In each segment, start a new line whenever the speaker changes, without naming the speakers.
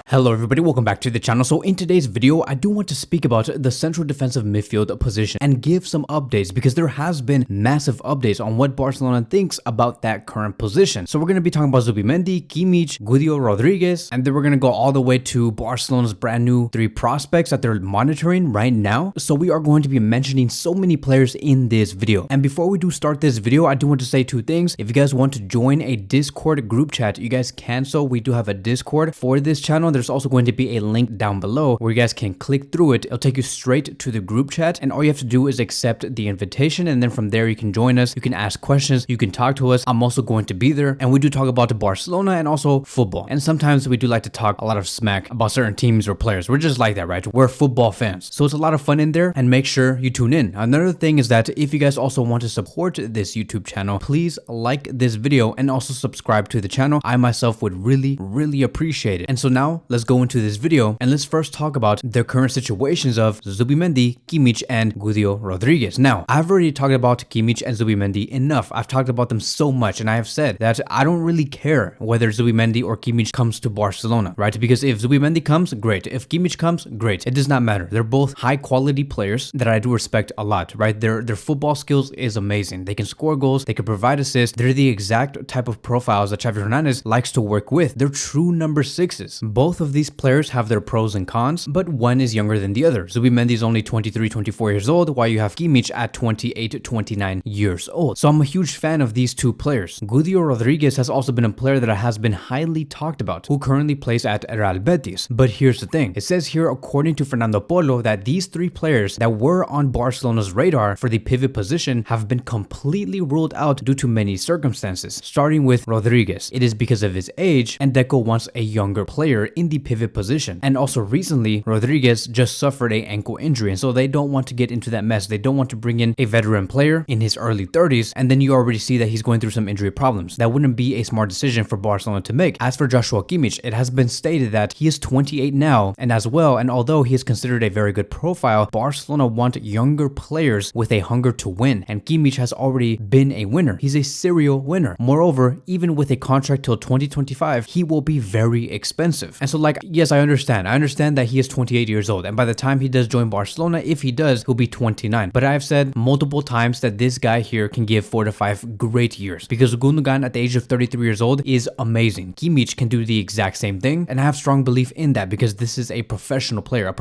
Hello everybody, welcome back to the channel. So in today's video, I do want to speak about the central defensive midfield position and give some updates because there has been massive updates on what Barcelona thinks about that current position. So we're going to be talking about Zubimendi, Kimmich, Guido, Rodriguez, and then we're going to go all the way to Barcelona's brand new 3 prospects that they're monitoring right now. So we are going to be mentioning so many players in this video. And before we do start this video, I do want to say 2 things. If you guys want to join a Discord group chat, you guys can. So we do have a Discord for this channel. There's also going to be a link down below where you guys can click through it. It'll take you straight to the group chat, and all you have to do is accept the invitation, and then from there you can join us, you can ask questions, you can talk to us. I'm also going to be there, and we do talk about Barcelona and also football, and sometimes we do like to talk a lot of smack about certain teams or players. We're just like that, right? We're football fans, so it's a lot of fun in there, and make sure you tune in. Another thing is that if you guys also want to support this YouTube channel, please like this video and also subscribe to the channel. I myself would really appreciate it. And so now let's go into this video, and let's first talk about the current situations of Zubimendi, Kimmich, and Guido Rodriguez. Now, I've already talked about Kimmich and Zubimendi enough. I've talked about them so much, and I have said that I don't really care whether Zubimendi or Kimmich comes to Barcelona, right? Because if Zubimendi comes, great. If Kimmich comes, great. It does not matter. They're both high quality players that I do respect a lot, right? Their football skills is amazing. They can score goals, they can provide assists. They're the exact type of profiles that Xavi Hernandez likes to work with. They're true number 6s. Both of these players have their pros and cons, but one is younger than the other. Zubimendi is only 23, 24 years old, while you have Kimmich at 28, 29 years old. So I'm a huge fan of these 2 players. Guido Rodriguez has also been a player that has been highly talked about, who currently plays at Real Betis. But here's the thing. It says here, according to Fernando Polo, that these 3 players that were on Barcelona's radar for the pivot position have been completely ruled out due to many circumstances. Starting with Rodriguez, it is because of his age, and Deco wants a younger player in the pivot position. And also recently, Rodriguez just suffered an ankle injury, and so they don't want to get into that mess. They don't want to bring in a veteran player in his early 30s, and then you already see that he's going through some injury problems. That wouldn't be a smart decision for Barcelona to make. As for Joshua Kimmich, it has been stated that he is 28 now, and as well, and although he is considered a very good profile, Barcelona want younger players with a hunger to win, and Kimmich has already been a winner. He's a serial winner. Moreover, even with a contract till 2025, he will be very expensive. And so, like, yes, I understand that he is 28 years old, and by the time he does join Barcelona, if he does, he'll be 29. But I've said multiple times that this guy here can give 4 to 5 great years, because Gundogan at the age of 33 years old is amazing. Kimmich can do the exact same thing, and I have strong belief in that because this is a professional player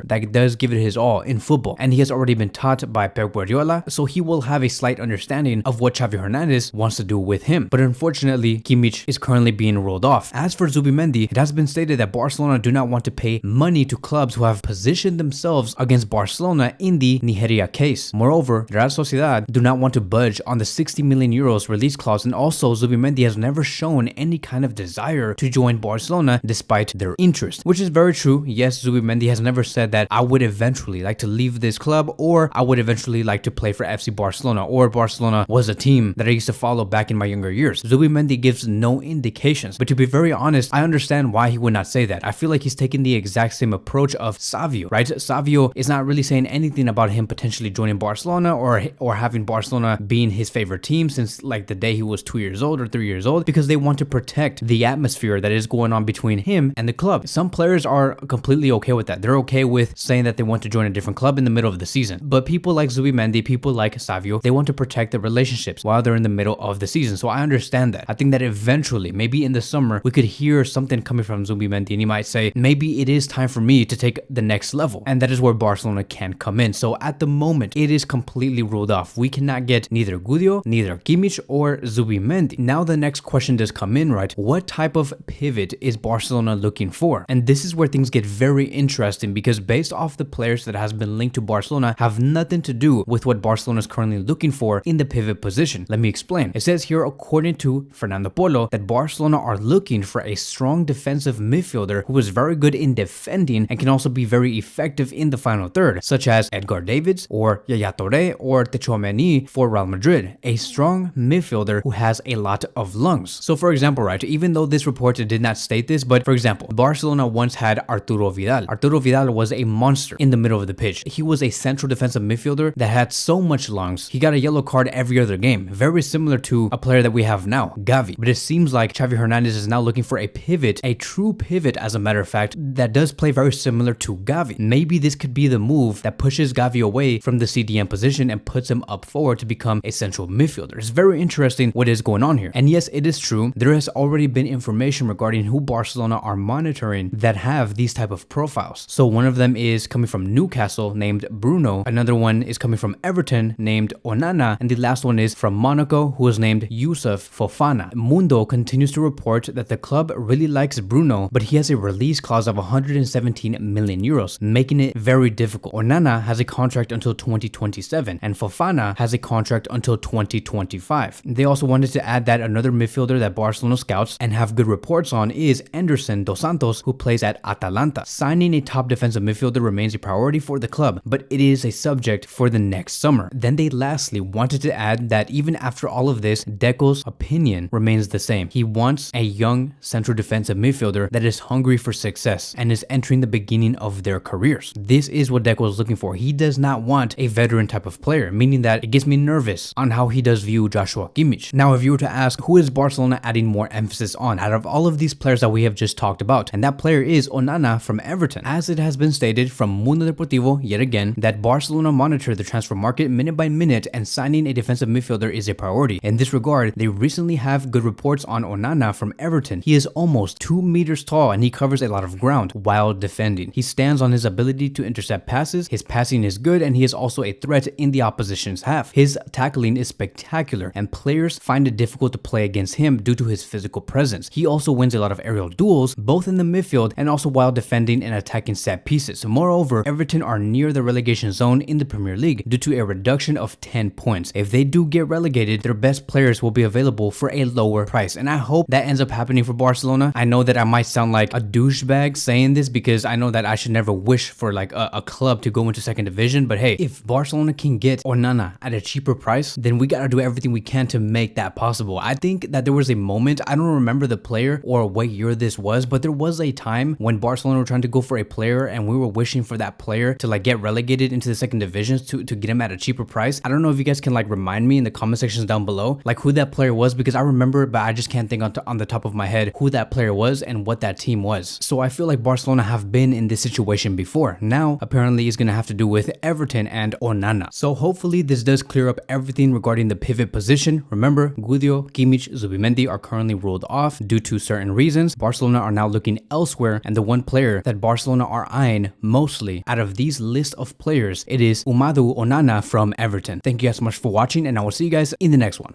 that does give it his all in football, and he has already been taught by Pep Guardiola, so he will have a slight understanding of what Xavi Hernandez wants to do with him. But unfortunately, Kimmich is currently being rolled off. As for Zubimendi, it has been stated that Barcelona do not want to pay money to clubs who have positioned themselves against Barcelona in the Nigeria case. Moreover, Real Sociedad do not want to budge on the 60 million euros release clause, and also Zubimendi has never shown any kind of desire to join Barcelona despite their interest, which is very true. Yes, Zubimendi has never said that I would eventually like to leave this club, or I would eventually like to play for FC Barcelona, or Barcelona was a team that I used to follow back in my younger years. Zubimendi gives no indications, but to be very honest, I understand why he would not say that. I feel like he's taking the exact same approach of Savio, right? Savio is not really saying anything about him potentially joining Barcelona or having Barcelona being his favorite team since like the day he was 2 years old or 3 years old, because they want to protect the atmosphere that is going on between him and the club. Some players are completely okay with that. They're okay with saying that they want to join a different club in the middle of the season. But people like Zubimendi, people like Savio, they want to protect their relationships while they're in the middle of the season. So I understand that. I think that eventually, maybe in the summer, we could hear something coming from Zubimendi, and he might say, maybe it is time for me to take the next level. And that is where Barcelona can come in. So at the moment, it is completely ruled off. We cannot get neither Guido, neither Kimmich, or Zubimendi. Now the next question does come in, right? What type of pivot is Barcelona looking for? And this is where things get very interesting, because based off the players that has been linked to Barcelona have nothing to do with what Barcelona is currently looking for in the pivot position. Let me explain. It says here, according to Fernando Polo, that Barcelona are looking for a strong defensive midfielder who is very good in defending and can also be very effective in the final third, such as Edgar Davids or Yaya Touré or Tchouameni for Real Madrid. A strong midfielder who has a lot of lungs. So for example, right, even though this report did not state this, but for example, Barcelona once had Arturo Vidal. Arturo Vidal was a monster in the middle of the pitch. He was a central defensive midfielder that had so much lungs. He got a yellow card every other game, very similar to a player that we have now, Gavi. But it seems like Xavi Hernandez is now looking for a pivot, a true true pivot, as a matter of fact, that does play very similar to Gavi. Maybe this could be the move that pushes Gavi away from the CDM position and puts him up forward to become a central midfielder. It's very interesting what is going on here. And yes, it is true, there has already been information regarding who Barcelona are monitoring that have these type of profiles. So one of them is coming from Newcastle, named Bruno. Another one is coming from Everton, named Onana. And the last one is from Monaco, who is named Youssouf Fofana. Mundo continues to report that the club really likes Bruno, but he has a release clause of 117 million euros, making it very difficult. Onana has a contract until 2027, and Fofana has a contract until 2025. They also wanted to add that another midfielder that Barcelona scouts and have good reports on is Anderson dos Santos, who plays at Atalanta. Signing a top defensive midfielder remains a priority for the club, but it is a subject for the next summer. Then they lastly wanted to add that even after all of this, Deco's opinion remains the same. He wants a young central defensive midfielder that is hungry for success and is entering the beginning of their careers. This is what Deco is looking for. He does not want a veteran type of player, meaning that it gets me nervous on how he does view Joshua Kimmich. Now, if you were to ask who is Barcelona adding more emphasis on out of all of these players that we have just talked about, and that player is Onana from Everton. As it has been stated from Mundo Deportivo yet again, that Barcelona monitor the transfer market minute by minute, and signing a defensive midfielder is a priority. In this regard, they recently have good reports on Onana from Everton. He is almost 2 meters tall and he covers a lot of ground while defending. He stands on his ability to intercept passes, his passing is good, and he is also a threat in the opposition's half. His tackling is spectacular and players find it difficult to play against him due to his physical presence. He also wins a lot of aerial duels, both in the midfield and also while defending and attacking set pieces. Moreover, Everton are near the relegation zone in the Premier League due to a reduction of 10 points. If they do get relegated, their best players will be available for a lower price, and I hope that ends up happening for Barcelona. I know that I might sound like a douchebag saying this because I know that I should never wish for like a club to go into second division, but hey, if Barcelona can get Onana at a cheaper price, then we gotta do everything we can to make that possible. I think that there was a moment, I don't remember the player or what year this was, but there was a time when Barcelona were trying to go for a player and we were wishing for that player to like get relegated into the second divisions to get him at a cheaper price. I don't know if you guys can like remind me in the comment sections down below like who that player was, because I remember but I just can't think on the top of my head who that player was and what that team was. So I feel like Barcelona have been in this situation before. Now apparently it's gonna have to do with Everton and Onana. So hopefully this does clear up everything regarding the pivot position. Remember, Guido, Kimmich, Zubimendi are currently ruled off due to certain reasons. Barcelona are now looking elsewhere, and the one player that Barcelona are eyeing mostly out of these list of players, it is Amadou Onana from Everton. Thank you guys so much for watching, and I will see you guys in the next one.